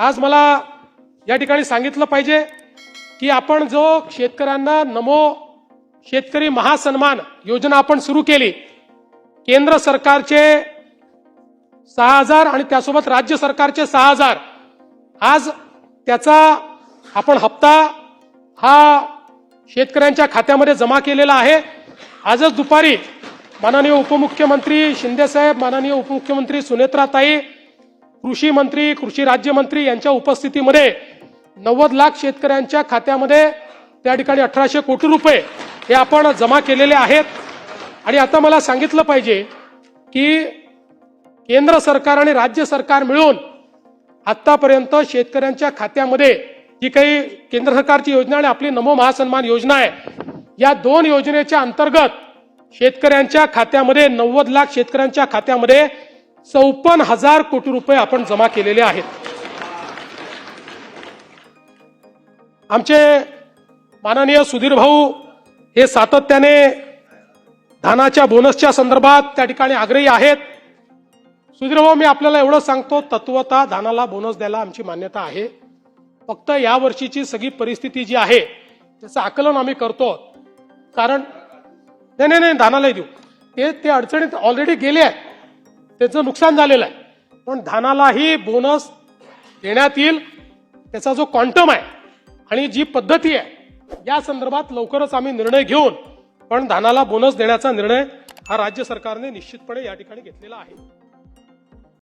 आज मला या ठिकाणी सांगितलं पाहिजे की आपण जो शेतकऱ्यांना नमो शेतकरी महासन्मान योजना आपण सुरू केली, केंद्र सरकारचे 6,000 आणि त्यासोबत राज्य सरकारचे 6,000, आज त्याचा आपण हप्ता हा शेतकऱ्यांच्या खात्यामध्ये जमा केलेला आहे। आजच दुपारी माननीय उपमुख्यमंत्री शिंदे साहेब, माननीय उपमुख्यमंत्री सुनेत्राताई, कृषी मंत्री, कृषी राज्यमंत्री यांच्या उपस्थितीमध्ये 90 लाख शेतकऱ्यांच्या खात्यामध्ये त्या ठिकाणी 1800 कोटी रुपये हे आपण जमा केलेले आहेत। आणि आता मला सांगितलं पाहिजे की केंद्र सरकार आणि राज्य सरकार मिळून आतापर्यंत शेतकऱ्यांच्या खात्यामध्ये जी काही केंद्र सरकारची योजना आणि आपली नमो महासन्मान योजना आहे, या दोन योजनेच्या अंतर्गत शेतकऱ्यांच्या खात्यामध्ये 90 लाख शेतकऱ्यांच्या खात्यामध्ये 54,000 कोटी रुपये आपण जमा केलेले आहेत। आमचे माननीय सुधीर भाऊ हे सातत्याने धानाच्या बोनसच्या संदर्भात त्या ठिकाणी आग्रही आहेत। सुधीर भाऊ, मी आपल्याला एवढं सांगतो, तत्वतः धानाला बोनस द्यायला आमची मान्यता आहे। फक्त या वर्षीची सगळी परिस्थिती जी आहे त्याचं आकलन आम्ही करतो, कारण नाही धानालाही देऊ, ते अडचणीत ऑलरेडी गेले आहे, त्याचं नुकसान झालेलं आहे, पण धानालाही बोनस देण्यात येईल। त्याचा जो क्वांटम आहे आणि जी पद्धती आहे या संदर्भात लवकरच आम्ही निर्णय घेऊन पण धानाला बोनस देण्याचा निर्णय हा राज्य सरकारने निश्चितपणे या ठिकाणी घेतलेला आहे।